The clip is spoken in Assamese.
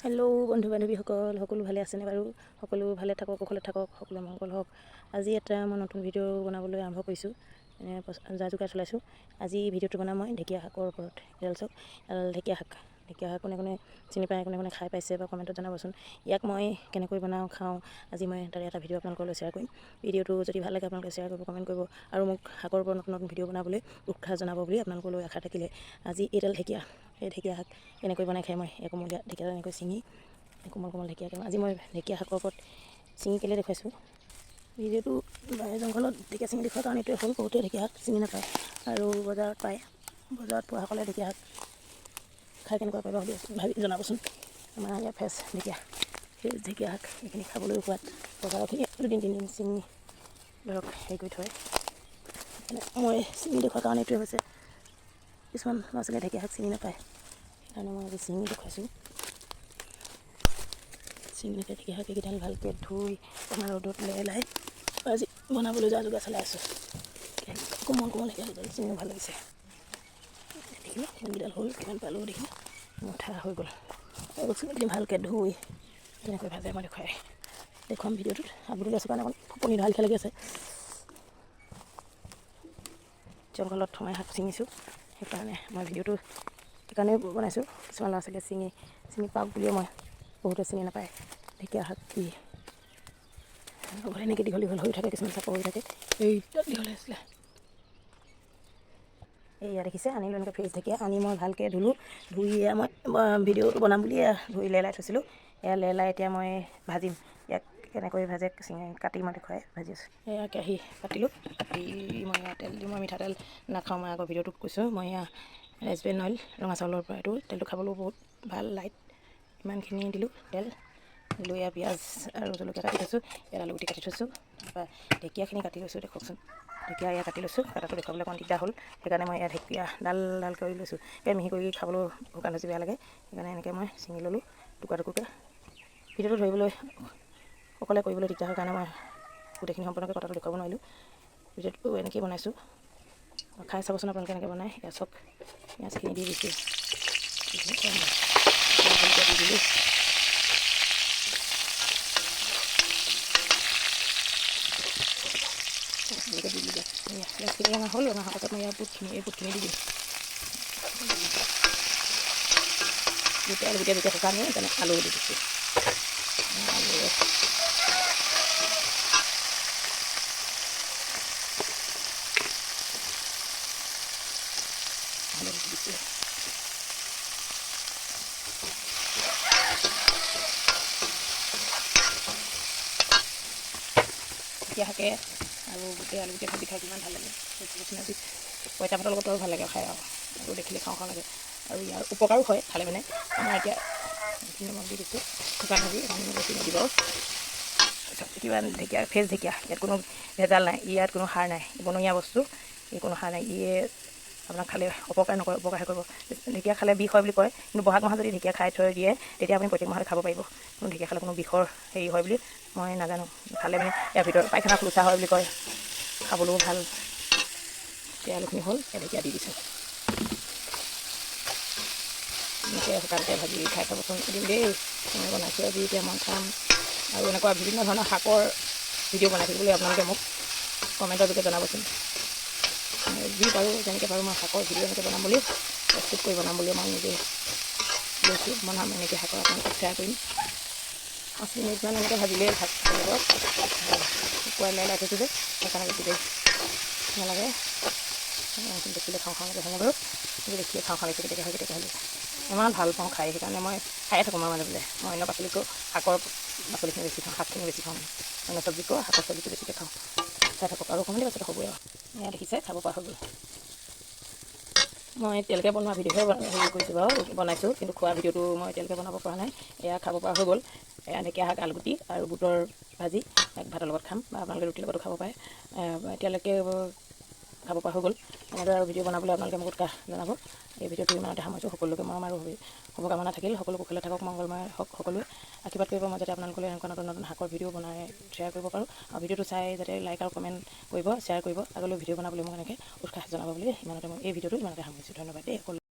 হেল্ল' বন্ধু বান্ধৱীসকল, সকলো ভালে আছেনে বাৰু? সকলো ভালে থাকক, কুশলে থাকক, সকলো মংগল হওক। আজি এটা মই নতুন ভিডিঅ' বনাবলৈ আৰম্ভ কৰিছোঁ, যা যোগাৰ চলাইছোঁ। আজি ভিডিঅ'টো বনাম মই ঢেকীয়া শাকৰ ওপৰত। এডাল চাওক, এডাল ঢেকীয়া শাক। ঢেকীয়া শাক কোনে কোনে চিনি পায়, কোনে কোনে খাই পাইছে বা কমেণ্টত জনাবচোন। ইয়াক মই কেনেকৈ বনাওঁ, খাওঁ, আজি মই তাৰে এটা ভিডিঅ' আপোনালোকলৈ শ্বেয়াৰ কৰিম। ভিডিঅ'টো যদি ভাল লাগে আপোনালোকে শ্বেয়াৰ কৰিব, কমেণ্ট কৰিব আৰু মোক শাকৰ ওপৰত নতুন নতুন ভিডিঅ' বনাবলৈ উৎসাহ জনাব বুলি আপোনালোকলৈ আশা থাকিলে। আজি এইডাল ঢেকীয়া, এই ঢেকীয়া শাক কেনেকৈ বনাই খাই মই কোমলীয়া ঢেকীয়া এনেকৈ ছিঙি কোমল কোমল ঢেকীয়াকৈ আজি মই ঢেকীয়া শাকৰ ওপৰত ছিঙি কেলৈ দেখুৱাইছোঁ। ভিডিঅ'টো জংঘলত ঢেকীয়া ছিঙি দেখুৱাৰ কাৰণ এইটোৱে হ'ল, বহুতে ঢেকীয়া শাক চিনি নাপায় আৰু বজাৰত পায়। বজাৰত পোৱাসকলে ঢেকীয়া শাক খাই কেনেকুৱা পাব বুলি ভাবি জনাবচোন। আমাৰ ইয়াৰ ফ্ৰেছ ঢেকীয়া, সেই ঢেকীয়া শাক এইখিনি খাবলৈ সোৱাদ। বজাৰৰখিনি দুদিন তিনিদিন ছিঙি ধৰক হেৰি কৰি থয়। মই ছিঙি দেখুৱাৰ কাৰণ এইটোৱে হৈছে, কিছুমান ল'ৰা ছোৱালীয়ে ঢেকীয়া শাক চিনি নাপায়, সেইকাৰণে মই আজি ছিঙি দেখুৱাইছোঁ। চিঙিতে ঢেকীয়া শাক এইকেইডাল ভালকৈ ধুই আমাৰ ৰ'দত লেলাই আজি বনাবলৈ যা যোগাৰ চলাই আছোঁ। কোমল কোমল ঢেকীয়াকেইডাল চিঙিও ভাল লাগিছে। দেখিলে কোনকেইডাল হ'ল, কিমান পালোঁ দেখিলে, মুঠা হৈ গ'ল। আৰু চিঙিখিনি ভালকৈ ধুই কেনেকৈ ভাজে মই দেখুৱাম ভিডিঅ'টোত। আবুলি আছোঁ কাৰণে অকণ ফপনি ধৰা লিখা লাগি আছে। জংঘলত সোমাই শাক ছিঙিছোঁ, সেইকাৰণে মই ভিডিঅ'টো সেইকাৰণেই বনাইছোঁ। কিছুমান ল'ৰা ছোৱালীয়ে চিনি পাওক বুলিয়ে মই, বহুতে চিনি নাপায় ঢেকীয়া শাক কি। এনেকৈ দীঘল দীঘল হৈ থাকে, কিছুমান চাপৰ হৈ থাকে, এইটা দীঘল হৈছিলে। এয়া দেখিছে, আনিলোঁ এনেকৈ ফ্ৰেছ ঢেকীয়া। আনি মই ভালকৈ ধুলোঁ, ধুই এয়া মই ভিডিঅ'টো বনাম বুলিয়ে ধুই লেলাই থৈছিলোঁ। এয়া লেলাই এতিয়া মই ভাজিম। ইয়াক কেনেকৈ ভাজে কাটি মই দেখুৱাই ভাজি আছোঁ। এয়া কেৰাহী পাতিলোঁ, কাটি মই এয়া তেল দিওঁ। মই মিঠাতেল নাখাওঁ, মই আগৰ ভিডিঅ'টোত কৈছোঁ। মই এয়া ৰেচপেন অইল, ৰঙা চাউলৰ পৰা এইটো তেলটো খাবলৈও বহুত ভাল, লাইট। ইমানখিনি দিলোঁ তেল, দিলোঁ। এয়া পিঁয়াজ আৰু জলকীয়া কাটি থৈছোঁ, ইয়াত আলু গুটি কাটি থৈছোঁ। তাৰপৰা ঢেকীয়াখিনি কাটি লৈছোঁ, দেখুৱাওকচোন। ঢেকীয়া এয়া কাটি লৈছোঁ, কাটাটো দেখুৱাবলৈ অকণ দিগদাৰ হ'ল, সেইকাৰণে মই এয়া ঢেকীয়া ডাল ডাল কৰি লৈছোঁ। এয়া মিহি কৰি খাবলৈও শুকান ভাজি বেয়া লাগে, সেইকাৰণে এনেকৈ মই ছিঙি ল'লোঁ টুকুৰা টুকুৰকৈ। ভিডিঅ'টো ধৰিবলৈ সকলোৱে কৰিবলৈ দিগদাৰ হয় কাৰণে মই গোটেইখিনি সম্পূৰ্ণকৈ কটাটো দেখুৱাব নোৱাৰিলোঁ। ভিডিঅ'টো এনেকৈ বনাইছোঁ, খাই চাবচোন আপোনালোকে এনেকৈ বনাই। এয়া চব পিঁয়াজখিনি দি দিছোঁ, দি দিলোঁ। এনেকৈ দি দিলোঁ। পিঁয়াজখিনি ৰঙা হ'ল, ৰঙা হোৱাৰ পাছত মই ইয়াৰ বুটখিনি দি দিম। আলু গুটি যেতিয়া শুকান হয়, তেনে আলু দি দিছোঁ। আলু দি দিছোঁ। ঢেকীয়া শাকে আৰু গোটেই আলু গুটি ভাজি খাই কিমান ভাল লাগে। সেইটো পইতা ভাতৰ লগতো আৰু ভাল লাগে খাই, আৰু দেখিলে খাওঁ খাওঁ লাগে। আৰু ইয়াৰ উপকাৰো হয় খালে মানে। আমাৰ এতিয়া নিমখ দি দিছোঁ, শুকান ভাজি বেছি নিদিব। কিবা ঢেকীয়া, ফ্ৰেছ ঢেকীয়া, ইয়াত কোনো ভেজাল নাই, ইয়াত কোনো সাৰ নাই, বনৰীয়া বস্তু, ই কোনো সাৰ নাই। ইয়ে আপোনাক খালে অপকাৰ নকৰে, উপকাৰহে কৰিব। ঢেকীয়া খালে বিষ হয় বুলি কয়, কিন্তু বহাগ মাহত যদি ঢেকীয়া খাই থৈ দিয়ে, তেতিয়া আপুনি প্ৰত্যেক মাহতে খাব পাৰিব। কিন্তু ঢেকীয়া খালে কোনো বিষৰ হেৰি হয় বুলি মই নাজানো। খালে মানে ইয়াৰ ভিতৰত পায়খানা খোলোচা হয় বুলি কয়, খাবলৈও ভাল। এতিয়া আলুখিনি হ'ল, ঢেকীয়া দি দিছোঁ। এনেকৈ শুকানকৈ ভাজি খাই চাবচোন এদিন দেই। মই বনাইছোঁ আজি, এতিয়া মই খাম। আৰু এনেকুৱা বিভিন্ন ধৰণৰ শাকৰ ভিডিঅ' বনাই থাকিবলৈ আপোনালোকে মোক কমেণ্টৰ যোগে জনাবচোন। যি পাৰোঁ, যেনেকৈ পাৰোঁ মই শাকৰ ভিডিঅ' এনেকৈ বনাম বুলি, প্ৰস্তুত কৰি বনাম বুলি মই নিজে লৈছোঁ। বনাম এনেকৈ শাকৰ আপোনালোকক শ্বেয়াৰ কৰিম। 5 মিনিটমান এনেকৈ ভাজিলেই ভাত লাগিব। শুকুৱাই লাই থৈছোঁ যে, সেইকাৰণে বেছি দেৰি নালাগে। দেখিলে খাওঁ খাওঁ লাগে সময়, কিন্তু দেখিলে খাওঁ খাওঁ লাগিছে কেতিয়াবা হয় কেতিয়াবা হ'লে। ইমান ভাল পাওঁ খাই, সেইকাৰণে মই খায়ে থাকোঁ। মই মানে বোলে মই অন্য পাচলিতকৈ শাকৰ পাচলিখিনি বেছি খাওঁ, শাকখিনি বেছি খাওঁ। অন্য চব্জিতকৈ শাকৰ চব্জিটো বেছিকৈ খাওঁ। খাই থাকক আৰু অকণমানে পাছত হ'বই আৰু। এয়া দেখিছে, খাব পৰা হৈ গ'ল। মই এতিয়ালৈকে বনোৱা ভিডিঅ'হে হেৰি কৰিছোঁ বাৰু, বনাইছোঁ, কিন্তু খোৱা ভিডিঅ'টো মই এতিয়ালৈকে বনাব পৰা নাই। এয়া খাব পৰা হৈ গ'ল। এয়া ঢেকীয়া শাক, আলুগুটি আৰু বুটৰ ভাজি, ভাতৰ লগত খাম বা আপোনালোকে ৰুটিৰ লগতো খাব পাৰে। এতিয়ালৈকে খাব পৰা হৈ গ'ল। এনেদৰে আৰু ভিডিঅ' বনাবলৈ আপোনালোকে মোক উৎসাহ জনাব। এই ভিডিঅ'টো ইমানতে সামৰিছোঁ। সকলোকে মৰম আৰু শুভকামনা থাকিল। সকলো কুশলে থাকক, মংগলময় হওক। সকলোৱে আশীৰ্বাদ কৰিব মই যাতে আপোনালোকে এনেকুৱা নতুন নতুন শাকৰ ভিডিঅ' বনাই শ্বেয়াৰ কৰিব পাৰোঁ। আৰু ভিডিঅ'টো চাই যাতে লাইক আৰু কমেণ্ট কৰিব, শ্বেয়াৰ কৰিব, আগলৈ ভিডিঅ' বনাবলৈ মোক এনেকৈ উৎসাহ জনাব বুলি ইমানতে মই এই ভিডিঅ'টো ইমানতে সামৰিছোঁ। ধন্যবাদ দেই সকলো।